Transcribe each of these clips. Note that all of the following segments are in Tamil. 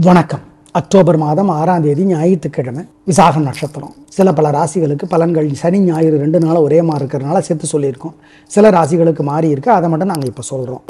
வணக்கம். அக்டோபர் மாதம் 6ஆம் தேதி ஞாயிற்றுக்கிழமை, விசாகம் நட்சத்திரம். சில பல ராசிகளுக்கு பலன்கள் சனி ஞாயிறு 2 நாள் ஒரே மாதிரி இருக்கிறதுனால சேர்த்து சொல்லியிருக்கோம். சில ராசிகளுக்கு மாறி இருக்கு, அதை மட்டும் நாங்கள் இப்போ சொல்கிறோம்.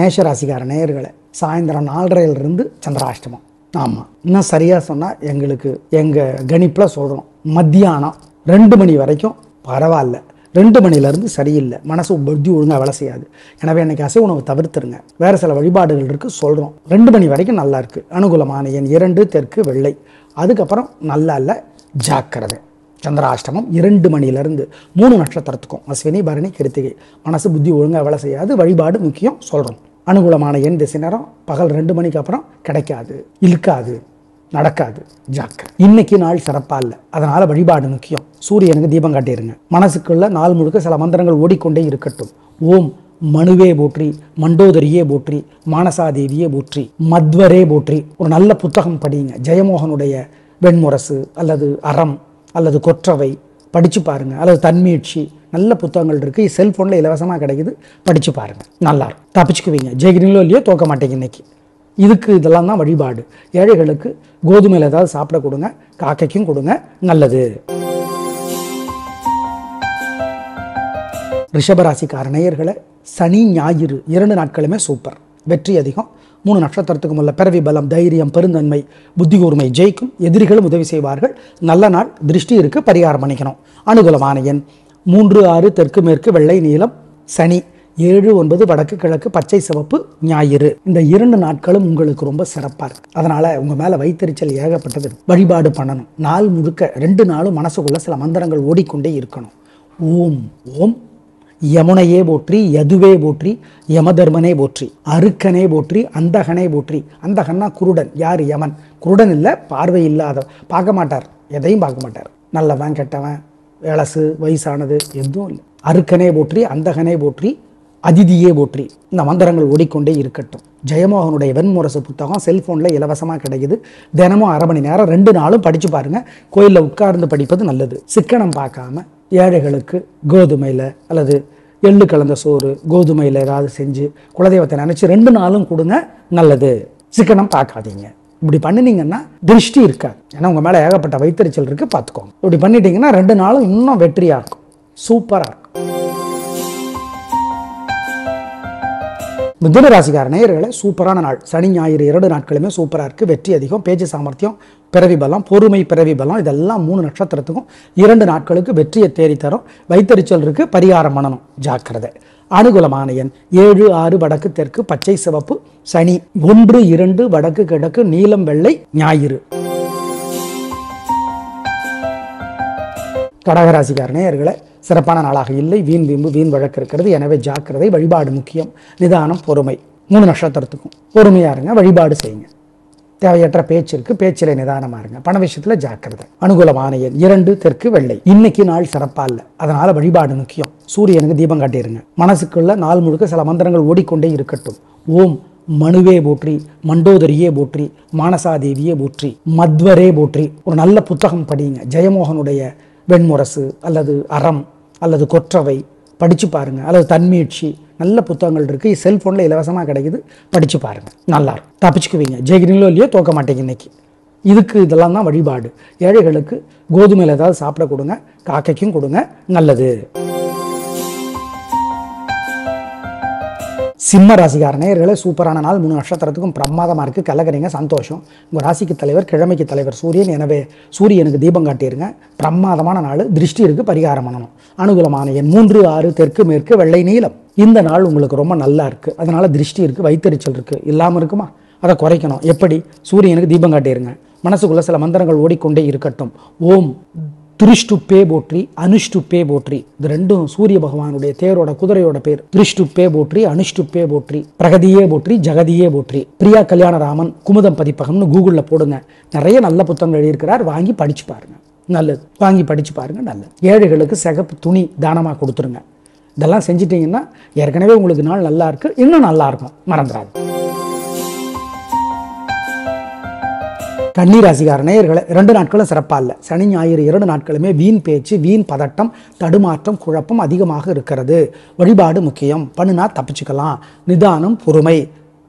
மேஷ ராசிக்கார நேயர்களை, சாயந்தரம் 4:30 சந்திராஷ்டமம். ஆமாம், இன்னும் சரியாக சொன்னால் எங்களுக்கு எங்கள் கணிப்பில் சொல்கிறோம், மத்தியானம் 2 மணி வரைக்கும் பரவாயில்ல, 2 மணிலேருந்து சரியில்லை, மனசு புத்தி ஒழுங்காக வேலை செய்யாது. எனவே இன்னைக்கு அசைவ உணவு தவிர்த்துருங்க. வேறு சில வழிபாடுகள் இருக்குது, சொல்கிறோம். 2 மணி வரைக்கும் நல்லா இருக்குது. அனுகூலமான எண் 2, தெற்கு வெள்ளை. அதுக்கப்புறம் நல்லா இல்லை, ஜாக்கிரதை. சந்திராஷ்டமம் 2 மணிலேருந்து 3 நட்சத்திரத்துக்கும், அஸ்வினி பரணி கிருத்திகை. மனசு புத்தி ஒழுங்காக வேலை செய்யாது, வழிபாடு முக்கியம், சொல்கிறோம். அனுகூலமான எண் திசை நேரம் பகல் 2 மணிக்கு அப்புறம் கிடைக்காது, இழுக்காது, நடக்காது, ஜாக்கிரதை. இன்னைக்கு நாள் சிறப்பா இல்லை, அதனால வழிபாடு முக்கியம். சூரியனுக்கு தீபம் காட்டிடுங்க. மனசுக்குள்ள நாள் முழுக்க சில மந்திரங்கள் ஓடிக்கொண்டே இருக்கட்டும். ஓம் மனுவே போற்றி, மண்டோதரியே போற்றி, மானசாதேவியே போற்றி, மத்வரே போற்றி. ஒரு நல்ல புத்தகம் படிங்க. ஜெயமோகனுடைய வெண்முரசு அல்லது அறம் அல்லது கொற்றவை படிச்சு பாருங்க, அல்லது தன்மீட்சி. நல்ல புத்தகங்கள் இருக்கு, செல்போன்ல இலவசமாக கிடைக்குது, படிச்சு பாருங்க, நல்லா இருக்கும், தப்பிச்சுக்குவீங்க. ஜெயிக்கிறீங்களோ இல்லையோ, தோக்க மாட்டேங்க இன்னைக்கு. இதுக்கு இதெல்லாம் தான் வழிபாடு. ஏழைகளுக்கு கோதுமையில் ஏதாவது சாப்பிட கொடுங்க, காக்கைக்கும் கொடுங்க, நல்லது. ரிஷபராசிக்கார நேயர்களை, சனி ஞாயிறு 2 நாட்களுமே சூப்பர், வெற்றி அதிகம். 3 நட்சத்திரத்துக்கு உள்ள பிறவி பலம், தைரியம், பெருந்தன்மை, புத்தி கூர்மை ஜெயிக்கும். எதிரிகளும் உதவி செய்வார்கள். நல்ல நாள், திருஷ்டி இருக்கு, பரிகாரம் பண்ணிக்கணும். அனுகூலமான எண் 3, 6, தெற்கு மேற்கு வெள்ளை நீலம். சனி 7, 9 வடக்கு கிழக்கு பச்சை சிவப்பு ஞாயிறு. இந்த 2 நாட்களும் உங்களுக்கு ரொம்ப சிறப்பாக இருக்கு. அதனால உங்க மேல வைத்தறிச்சல் ஏகப்பட்டது. வழிபாடு பண்ணணும். நாள் முழுக்க 2 நாளும் மனசுக்குள்ள சில மந்திரங்கள் ஓடிக்கொண்டே இருக்கணும். ஓம் ஓம் யமுனையே போற்றி, யதுவே போற்றி, யமதர்மனே போற்றி, அருக்கனே போற்றி, அந்தகனே போற்றி. அந்தகன்னா குருடன். யார்? யமன். குருடன் இல்லை, பார்வை இல்லாத, பார்க்க மாட்டார், எதையும் பார்க்க மாட்டார். நல்லவன் கெட்டவன், இளசு வயசானது எதுவும் இல்லை. அருக்கனே போற்றி, அந்தகனே போற்றி, அதிதியே போற்றி. இந்த மந்திரங்கள் ஓடிக்கொண்டே இருக்கட்டும். ஜெயமோகனுடைய வெண்முரசு புத்தகம் செல்போனில் இலவசமாக கிடைக்குது. தினமும் 1/2 மணி நேரம் 2 நாளும் படித்து பாருங்க. கோயிலில் உட்கார்ந்து படிப்பது நல்லது. சிக்கனம் பார்க்காம ஏழைகளுக்கு கோதுமையில் அல்லது எள்ளு கலந்த சோறு, கோதுமையில் ஏதாவது செஞ்சு குலதெய்வத்தை நினச்சி 2 நாளும் கொடுங்க, நல்லது. சிக்கனம் பார்க்காதீங்க. இப்படி பண்ணினீங்கன்னா திருஷ்டி இருக்காது. ஏன்னா உங்கள் மேலே ஏகப்பட்ட வைத்தறிச்சல் இருக்குது, பார்த்துக்கோங்க. இப்படி பண்ணிட்டீங்கன்னா 2 நாளும் இன்னும் வெற்றியாக இருக்கும், சூப்பராக இருக்கும். மிதுன ராசிக்கார நேயர்களே, சூப்பரான நாள். சனி ஞாயிறு 2 நாட்களுமே சூப்பராக இருக்குது, வெற்றி அதிகம். பேச்சு சாமர்த்தியம், பிறவி பலம், பொறுமை, பிறவி பலம், இதெல்லாம் 3 நட்சத்திரத்துக்கும் 2 நாட்களுக்கு வெற்றியை தேடி தரும். வைத்தறிச்சல் இருக்குது, பரிகாரம் பண்ணணும், ஜாக்கிரதை. அனுகூலமான எண் 7, 6 வடக்கு தெற்கு பச்சை சிவப்பு. சனி 1, 2 வடக்கு கிழக்கு நீலம் வெள்ளை ஞாயிறு. கடகராசிக்கார நேயர்களே, சிறப்பான நாளாக இல்லை. வீண் வீம்பு, வீண் வழக்கு இருக்கிறது. எனவே ஜாக்கிரதை. வழிபாடு முக்கியம். நிதானம், பொறுமை. 3 நட்சத்திரத்துக்கும் பொறுமையாக இருங்க, வழிபாடு செய்யுங்க. தேவையற்ற பேச்சு இருக்கு, பேச்சில் நிதானமாக இருங்க. பண விஷயத்தில் ஜாக்கிரதை. அனுகூலமான எண் 2, தெற்கு வெள்ளை. இன்னைக்கு நாள் சிறப்பா இல்லை, அதனால வழிபாடு முக்கியம். சூரியனுக்கு தீபம் காட்டிடுங்க. மனசுக்குள்ள நாள் முழுக்க சில மந்திரங்கள் ஓடிக்கொண்டே இருக்கட்டும். ஓம் மனுவே போற்றி, மண்டோதரியே போற்றி, மானசாதேவியே போற்றி, மத்வரே போற்றி. ஒரு நல்ல புத்தகம் படிங்க. ஜெயமோகனுடைய வெண்முரசு அல்லது அறம் அல்லது கொற்றவை படிச்சு பாருங்க, அல்லது தன்மீட்சி. நல்ல புத்தகங்கள் இருக்கு, செல்போன்ல இலவசமாக கிடைக்குது, படிச்சு பாருங்க, நல்லா இருக்கும், தப்பிச்சுக்குவீங்க. ஜெயிக்கிறீங்களோ இல்லையோ, தோக்க மாட்டேங்க இன்னைக்கு. இதுக்கு இதெல்லாம் தான் வழிபாடு. ஏழைகளுக்கு கோதுமையில் ஏதாவது சாப்பிட கொடுங்க, காக்கைக்கும் கொடுங்க, நல்லது. சிம்ம ராசிக்கார நேயர்களே, சூப்பரான நாள். 3 நட்சத்திரத்துக்கும் பிரமாதமாக இருக்குது, கலகரிங்க, சந்தோஷம். உங்கள் ராசிக்கு தலைவர், கிழமைக்கு தலைவர் சூரியன். எனவே சூரியனுக்கு தீபம் காட்டிடுங்க. பிரமாதமான நாள், திருஷ்டி இருக்குது, பரிகாரம் பண்ணணும். அனுகூலமான எண் 3, 6 தெற்கு மேற்கு வெள்ளை நீலம். இந்த நாள் உங்களுக்கு ரொம்ப நல்லா இருக்குது, அதனால திருஷ்டி இருக்குது, வைத்தறிச்சல் இருக்குது. இல்லாமல் இருக்குமா? அதை குறைக்கணும். எப்படி? சூரியனுக்கு தீபம் காட்டிடுங்க. மனசுக்குள்ள சில மந்திரங்கள் ஓடிக்கொண்டே இருக்கட்டும். ஓம் திருஷ்டுப்பே போற்றி, அனுஷ்டுப்பே போற்றி. இது 2ம் சூரிய பகவானுடைய தேரோட குதிரையோட பேர். திருஷ்டுப்பே போற்றி, அனுஷ்டுப்பே போற்றி, பிரகதியே போற்றி, ஜெகதியே போற்றி. பிரியா கல்யாணராமன் குமுதம் பதிப்பகம்னு கூகுளில் போடுங்க. நிறைய நல்ல புத்தகங்கள் எழுதியிருக்கிறார், வாங்கி படிச்சு பாருங்க, நல்லது. வாங்கி படிச்சு பாருங்க, நல்லது. ஏழைகளுக்கு சிகப்பு துணி தானமாக கொடுத்துருங்க. இதெல்லாம் செஞ்சிட்டிங்கன்னா ஏற்கனவே உங்களுக்கு நாள் நல்லா இருக்கு, இன்னும் நல்லா இருக்கும், மறந்துடாது. கன்னிராசிக்கார நேயர்களை 2 நாட்களும் சிறப்பா இல்லை. சனி ஞாயிறு 2 நாட்களுமே வீண் பேச்சு, வீண் பதட்டம், தடுமாற்றம், குழப்பம் அதிகமாக இருக்கிறது. வழிபாடு முக்கியம். பண்ணுனா தப்பிச்சுக்கலாம். நிதானம், பொறுமை,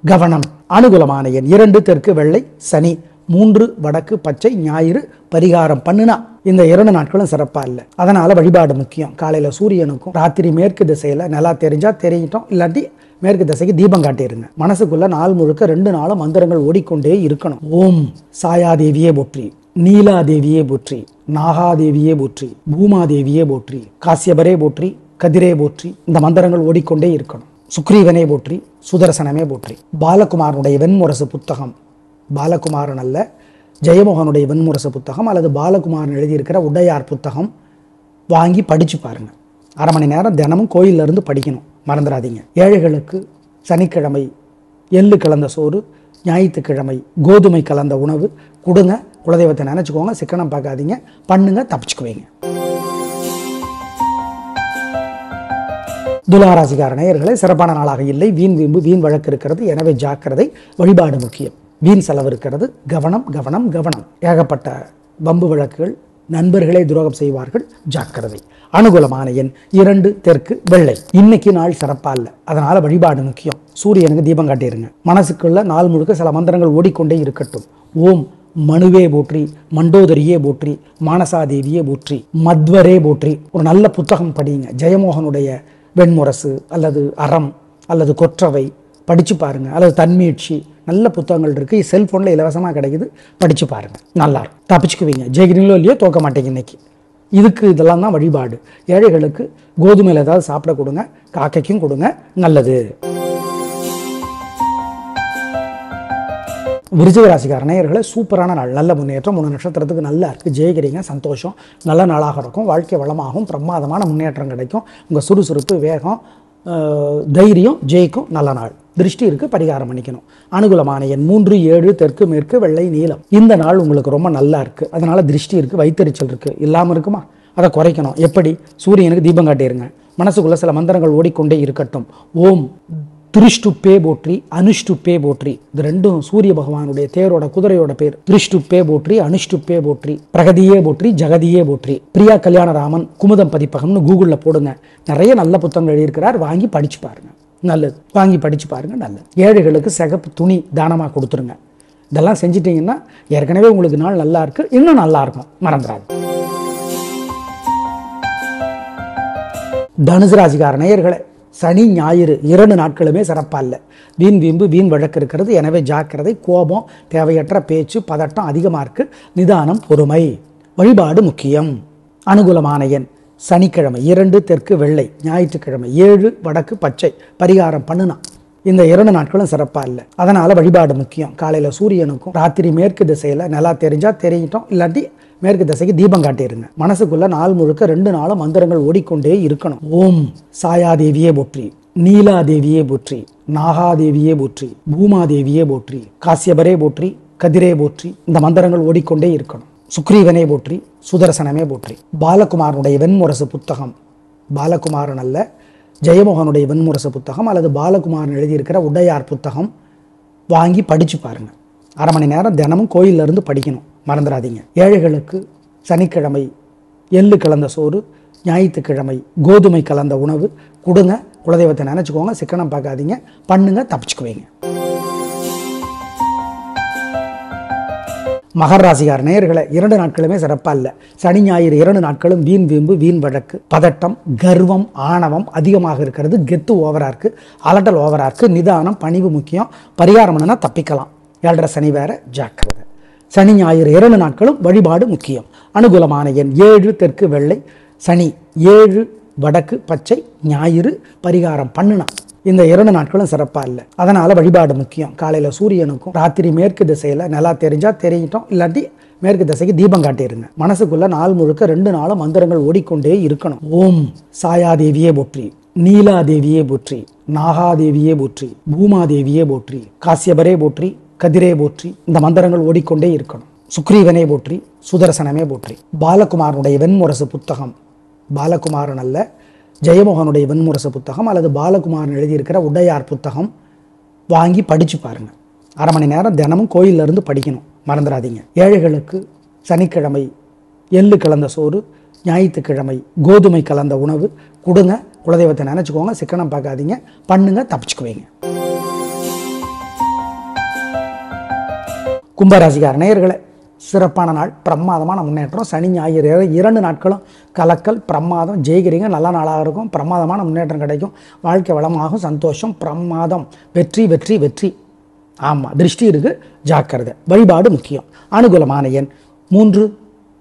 கவனம். அனுகூலமான எண் 2 தெற்கு வெள்ளை சனி, 3 வடக்கு பச்சை ஞாயிறு. பரிகாரம் பண்ணுனா இந்த 2 நாட்களும் சிறப்பா இல்லை. அதனால வழிபாடு முக்கியம். காலையில சூரியனுக்கும் ராத்திரி மேற்கு திசையில நல்லா தெரிஞ்சா தெரியட்டும், இல்லாட்டி மேற்கு திசைக்கு தீபம் காட்டிருங்க. மனசுக்குள்ள நாள் முழுக்க 2 நாளும் மந்திரங்கள் ஓடிக்கொண்டே இருக்கணும். ஓம் சாயாதேவியே போற்றி, நீலாதேவியே போற்றி, நாகாதேவியே போற்றி, பூமாதேவியே போற்றி, காசியபரே போற்றி, கதிரே போற்றி. இந்த மந்திரங்கள் ஓடிக்கொண்டே இருக்கணும். சுக்ரீவனே போற்றி, சுதர்சனமே போற்றி. பாலகுமாரனுடைய வெண்முரசு புத்தகம், பாலகுமாரன் அல்ல ஜெயமோகனுடைய வெண்முரசு புத்தகம் அல்லது பாலகுமாரன் எழுதியிருக்கிற உடையார் புத்தகம் வாங்கி படிச்சு பாருங்க. 1/2 மணி நேரம் தினமும் கோயில்ல இருந்து படிக்கணும், மறந்துடாதீங்க. ஏழைகளுக்கு சனிக்கிழமை எள்ளு கலந்த சோறு, ஞாயிற்றுக்கிழமை கோதுமை கலந்த உணவு கொடுங்க. குலதெய்வத்தை நினைச்சுக்கோங்க, சிக்கனம் பார்க்காதீங்க, பண்ணுங்க, தப்பிச்சுக்குவீங்க. துலாராசிக்கார நேயர்களே, சிறப்பான நாளாக இல்லை. வீண் வீம்பு, வீண் வழக்கு இருக்கிறது. எனவே ஜாக்கிரதை. வழிபாடு முக்கியம். வீண் செலவு இருக்கிறது. கவனம், கவனம், கவனம். ஏகப்பட்ட வம்பு வழக்குகள், நண்பர்களே துரோகம் செய்வார்கள். ஜாக்கிரதை. அனுகூலமான எண் 2 தெற்கு வெள்ளை. இன்னைக்கு நாள் சிறப்பா இல்லை. அதனால வழிபாடு முக்கியம். சூரியனுக்கு தீபம் காட்டிருங்க. மனசுக்குள்ள நாள் முழுக்க சில மந்திரங்கள் ஓடிக்கொண்டே இருக்கட்டும். ஓம் மனுவே போற்றி, மண்டோதரியே போற்றி, மானசாதேவியே போற்றி, மத்வரே போற்றி. ஒரு நல்ல புத்தகம் படிங்க. ஜெயமோகனுடைய வெண்முரசு அல்லது அறம் அல்லது கொற்றவை படிச்சு பாருங்க. அல்லது தன்மீட்சி, நல்ல புத்தகங்கள் இருக்கு. செல்போன்ல இலவசமாக கிடைக்குது, படிச்சு பாருங்க. நல்லா இருக்கும், தப்பிச்சுக்குவீங்க. ஜெயிக்கிறீங்களோ இல்லையோ தோக்க மாட்டேங்க இன்னைக்கு. இதுக்கு இதெல்லாம் தான் வழிபாடு. ஏழைகளுக்கு கோதுமையில் ஏதாவது சாப்பிட கொடுங்க, காக்கைக்கும் கொடுங்க, நல்லது. விருச்சிக ராசிக்கார நேயர்களே, சூப்பரான நாள், நல்ல முன்னேற்றம். 3 நட்சத்திரத்துக்கு நல்லா இருக்குது. ஜெயிக்கிறீங்க, சந்தோஷம். நல்ல நாளாக இருக்கும். வாழ்க்கை வளமாகும். பிரமாதமான முன்னேற்றம் கிடைக்கும். உங்கள் சுறுசுறுப்பு, வேகம், தைரியம் ஜெயிக்கும். நல்ல நாள். திருஷ்டி இருக்கு, பரிகாரம் பண்ணிக்கணும். அனுகூலமான எண் 3 7 தெற்கு மேற்கு வெள்ளை நீலம். இந்த நாள் உங்களுக்கு ரொம்ப நல்லா இருக்கு. அதனால திருஷ்டி இருக்கு, வைத்தறிச்சல் இருக்கு. இல்லாமல் இருக்குமா? அதை குறைக்கணும். எப்படி? சூரியனுக்கு தீபம் காட்டிருங்க. மனசுக்குள்ள சில மந்திரங்கள் ஓடிக்கொண்டே இருக்கட்டும். ஓம் திருஷ்டுப்பே போற்றி, அனுஷ்டுப்பே போற்றி. இது 2ம் சூரிய பகவானுடைய தேரோட குதிரையோட பேர். திருஷ்டுப்பே போற்றி, அனுஷ்டுப்பே போற்றி, பிரகதியே போற்றி, ஜெகதியே போற்றி. பிரியா கல்யாணராமன் குமுதம் பதிப்பகம்னு கூகுள்ல போடுங்க. நிறைய நல்ல புத்தகங்கள் எழுதியிருக்கிறார், வாங்கி படிச்சு பாருங்க. நல்லது, வாங்கி படிச்சு பாருங்க. நல்லது. ஏழைகளுக்கு சிகப்பு துணி தானமாக கொடுத்துருங்க. இதெல்லாம் செஞ்சிட்டீங்கன்னா ஏற்கனவே உங்களுக்கு நாள் நல்லா இருக்கு, இன்னும் நல்லா இருக்கும். மறந்துடாது. தனுசு ராசிக்கார நேயர்களே, சனி ஞாயிறு 2 நாட்களுமே சிறப்பா இல்லை. வீண் வீம்பு, வீண் வழக்கு இருக்கிறது. எனவே ஜாக்கிரதை. கோபம், தேவையற்ற பேச்சு, பதட்டம் அதிகமாக இருக்கு. நிதானம், பொறுமை. வழிபாடு முக்கியம். அனுகூலமான எண் சனிக்கிழமை 2 தெற்கு வெள்ளை, ஞாயிற்றுக்கிழமை 7 வடக்கு பச்சை. பரிகாரம் பண்ணுனா இந்த 2 நாட்களும் சிறப்பா இல்லை. அதனால வழிபாடு முக்கியம். காலையில சூரியனுக்கும் ராத்திரி மேற்கு திசையில நல்லா தெரிஞ்சா தெரியட்டும், இல்லாட்டி மேற்கு திசைக்கு தீபம் காட்டிருங்க. மனசுக்குள்ள நாள் முழுக்க 2 நாளும் மந்திரங்கள் ஓடிக்கொண்டே இருக்கணும். ஓம் சாயாதேவியே போற்றி, நீலாதேவியே போற்றி, நாகாதேவியே போற்றி, பூமாதேவியே போற்றி, காசியபரே போற்றி, கதிரே போற்றி. இந்த மந்திரங்கள் ஓடிக்கொண்டே இருக்கணும். சுக்ரீவனே போற்றி, சுதர்சனமே போற்றி. பாலகுமாரனுடைய வெண்முரசு புத்தகம், பாலகுமாரன் அல்ல ஜெயமோகனுடைய வெண்முரசு புத்தகம் அல்லது பாலகுமாரன் எழுதியிருக்கிற உடையார் புத்தகம் வாங்கி படிச்சு பாருங்க. 1/2 மணி நேரம் தினமும் கோயில்ல இருந்து படிக்கணும், மறந்துடாதீங்க. ஏழைகளுக்கு சனிக்கிழமை எள்ளு கலந்த சோறு, ஞாயிற்றுக்கிழமை கோதுமை கலந்த உணவு கொடுங்க. குலதெய்வத்தை நினைச்சுக்கோங்க, சிக்கனம் பார்க்காதீங்க, பண்ணுங்க, தப்பிச்சுக்குவீங்க. மகர ராசிக்கார நேயர்களை 2 நாட்களுமே சிறப்பா இல்லை. சனி ஞாயிறு 2 நாட்களும் வீண் வீம்பு, வீண் வழக்கு, பதட்டம், கர்வம், ஆணவம் அதிகமாக இருக்கிறது. கெத்து ஓவரா இருக்கு, அலட்டல் ஓவரா இருக்கு. நிதானம், பணிவு முக்கியம். பரிகாரம் பண்ணா தப்பிக்கலாம். 7.5 சனி வேற, ஜாக்கிரதை. சனி ஞாயிறு 2 நாட்களும் வழிபாடு முக்கியம். அனுகூலமான எண் 7 தெற்கு வெள்ளை சனி, 7 வடக்கு பச்சை ஞாயிறு. பரிகாரம் பண்ணுனா இந்த 2 நாட்களும் சிறப்பா இல்லை. அதனால வழிபாடு முக்கியம். காலையில சூரியனுக்கும் ராத்திரி மேற்கு திசையில நல்லா தெரிஞ்சா தெரியட்டும், இல்லாட்டி மேற்கு திசைக்கு தீபம் காட்டிருங்க. மனசுக்குள்ள நாள் முழுக்க 2 நாளும் மந்திரங்கள் ஓடிக்கொண்டே இருக்கணும். ஓம் சாயாதேவியே போற்றி, நீலாதேவியே போற்றி, நாகாதேவியே போற்றி, பூமாதேவியே போற்றி, காசியபரே போற்றி, கதிரே போற்றி. இந்த மந்திரங்கள் ஓடிக்கொண்டே இருக்கணும். சுக்ரீவனே போற்றி, சுதர்சனமே போற்றி. பாலகுமாரனுடைய வெண்முரசு புத்தகம், பாலகுமாரன் அல்ல ஜெயமோகனுடைய வெண்முரசு புத்தகம் அல்லது பாலகுமாரன் எழுதியிருக்கிற உடையார் புத்தகம் வாங்கி படிச்சு பாருங்க. 1/2 மணி நேரம் தினமும் கோயில்ல இருந்து படிக்கணும், மறந்துடாதீங்க. ஏழைகளுக்கு சனிக்கிழமை எள்ளு கலந்த சோறு, ஞாயிற்றுக்கிழமை கோதுமை கலந்த உணவு கொடுங்க. குலதெய்வத்தை நினச்சிக்கோங்க, சிக்கனம் பார்க்காதீங்க, பண்ணுங்க, தப்பிச்சுக்குவீங்க. கும்பராசிக்கார நேயர்களே, சிறப்பான நாள், பிரமாதமான முன்னேற்றம். சனி ஞாயிறு 2 நாட்களும் கலக்கல், பிரமாதம், ஜெயிக்கிறீங்க. நல்ல நாளாக இருக்கும், பிரமாதமான முன்னேற்றம் கிடைக்கும், வாழ்க்கை வளமாகும், சந்தோஷம், பிரமாதம், வெற்றி வெற்றி வெற்றி. ஆமாம், திருஷ்டி இருக்குது, ஜாக்கிரதை. வழிபாடு முக்கியம். அனுகூலமான எண் 3,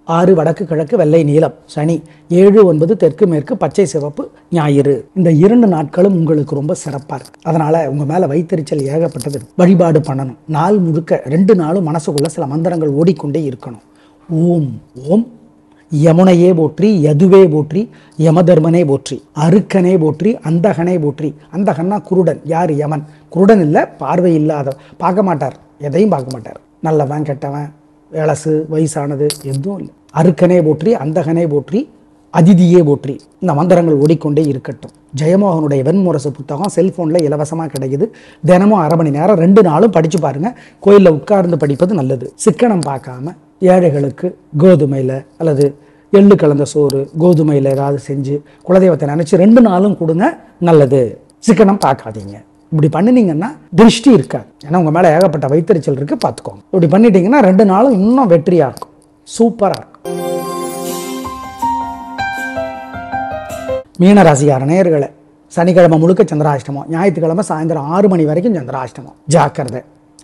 6 வடக்கு கிழக்கு வெள்ளை நீலம். சனி 7, 9 தெற்கு மேற்கு பச்சை சிவப்பு ஞாயிறு. இந்த 2 நாட்களும் உங்களுக்கு ரொம்ப சிறப்பாக இருக்கு. அதனால உங்க மேல வைத்தறிச்சல் ஏகப்பட்டது. வழிபாடு பண்ணணும். நாள் முழுக்க 2 நாளும் மனசுக்குள்ள சில மந்திரங்கள் ஓடிக்கொண்டே இருக்கணும். ஓம் ஓம் யமுனையே போற்றி, யதுவே போற்றி, யமதர்மனே போற்றி, அருக்கனே போற்றி, அந்தகனே போற்றி. அந்தகன்னா குருடன். யார்? யமன். குருடன் இல்லை, பார்வை இல்லாத, பார்க்க மாட்டார், எதையும் பார்க்க மாட்டார். நல்லவன் கெட்டவன், இளசு வயசானது எதுவும் இல்லை. அருக்கனே போற்றி, அந்தகனே போற்றி, அதிதியே போற்றி. இந்த மந்திரங்கள் ஓடிக்கொண்டே இருக்கட்டும். ஜெயமோகனுடைய வெண்முரசு புத்தகம் செல்ஃபோனில் இலவசமாக கிடைக்குது. தினமும் 1/2 மணி நேரம் 2 நாளும் படித்து பாருங்கள். கோயிலில் உட்கார்ந்து படிப்பது நல்லது. சிக்கனம் பார்க்காம ஏழைகளுக்கு கோதுமையில் அல்லது எள்ளு கலந்த சோறு, கோதுமையில் ஏதாவது செஞ்சு குலதெய்வத்தை நினச்சி 2 நாளும் கொடுங்க, நல்லது. சிக்கனம் பார்க்காதீங்க. இப்படி பண்ணினீங்கன்னா திருஷ்டி இருக்காது. ஏன்னா உங்கள் மேலே ஏகப்பட்ட வைத்தறிச்சல் இருக்குது, பார்த்துக்கோங்க. இப்படி பண்ணிட்டீங்கன்னா 2 நாளும் இன்னும் வெற்றியாக இருக்கும், சூப்பராக இருக்கும். மீனராசிக்கார நேயர்களே, சனிக்கிழமை முழுக்க சந்திராஷ்டமம், ஞாயிற்றுக்கிழமை சாயந்தரம் 6 மணி வரைக்கும் சந்திராஷ்டமம். ஜாக்கிரதை.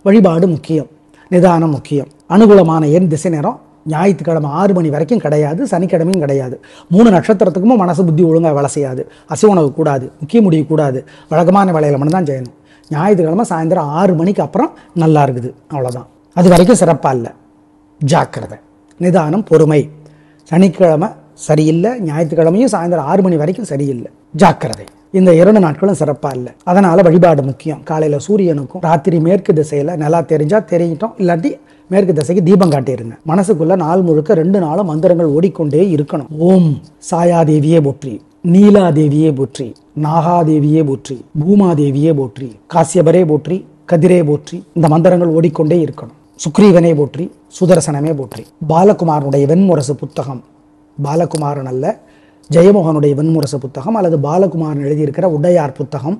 வழிபாடு முக்கியம், நிதானம் முக்கியம். அனுகூலமான எண் திசை நேரம் ஞாயிற்றுக்கிழமை 6 மணி வரைக்கும் கிடையாது, சனிக்கிழமையும் கிடையாது. 3 நட்சத்திரத்துக்கும் மனசு புத்தி ஒழுங்காக வேலை செய்யாது. அசைவ உணவு கூடாது, முக்கிய முடிவு கூடாது, வழக்கமான வேலையில் மட்டும்தான் செய்யணும். ஞாயிற்றுக்கிழமை சாயந்தரம் 6 மணிக்கு அப்புறம் நல்லா இருக்குது, அவ்வளோதான். அது வரைக்கும் சிறப்பாக இல்லை, ஜாக்கிரதை. நிதானம், பொறுமை. சனிக்கிழமை சரியில்லை, ஞாயிற்றுக்கிழமையும் சாயந்தரம் 6 மணி வரைக்கும் சரியில்லை, ஜாக்கிரதை. இந்த 2 நாட்களும் சிறப்பாக இல்லை. அதனால் வழிபாடு முக்கியம். காலையில் சூரியனுக்கும் ராத்திரி மேற்கு திசையில் நல்லா தெரிஞ்சால் தெரியட்டும், இல்லாட்டி மேற்கு திசைக்கு தீபம் காட்டிடுங்க. மனசுக்குள்ள நாள் முழுக்க 2 நாளும் மந்திரங்கள் ஓடிக்கொண்டே இருக்கணும். ஓம் சாயாதேவியே போற்றி, நீலாதேவியே போற்றி, நாகாதேவியே போற்றி, பூமாதேவியே போற்றி, காசியபரே போற்றி, கதிரே போற்றி. இந்த மந்திரங்கள் ஓடிக்கொண்டே இருக்கணும். சுக்ரீவனே போற்றி, சுதர்சனமே போற்றி. பாலகுமாரனுடைய வெண்முரசு புத்தகம், பாலகுமாரன் அல்ல, ஜெயமோகனுடைய வெண்முரசு புத்தகம் அல்லது பாலகுமாரன் எழுதியிருக்கிற உடையார் புத்தகம்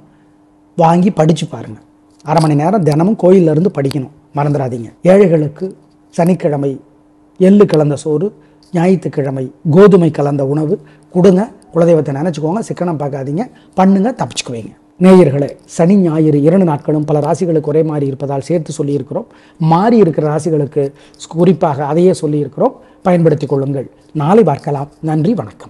வாங்கி படித்து பாருங்கள். 1/2 மணி நேரம் தினமும் கோயிலிருந்து படிக்கணும், மறந்துடாதீங்க. ஏழைகளுக்கு சனிக்கிழமை எள்ளு கலந்த சோறு, ஞாயிற்றுக்கிழமை கோதுமை கலந்த உணவு கொடுங்க. குலதெய்வத்தை நினச்சிக்கோங்க, சிக்கனம் பார்க்காதீங்க, பண்ணுங்க, தப்பிச்சுக்குவீங்க. நேயர்களே, சனி ஞாயிறு 2 நாட்களும் பல ராசிகளுக்கு ஒரே மாதிரி இருப்பதால் சேர்த்து சொல்லியிருக்கிறோம். மாறி இருக்கிற ராசிகளுக்கு குறிப்பாக அதையே சொல்லியிருக்கிறோம். பயன்படுத்திக் கொள்ளுங்கள். நாளை பார்க்கலாம். நன்றி, வணக்கம்.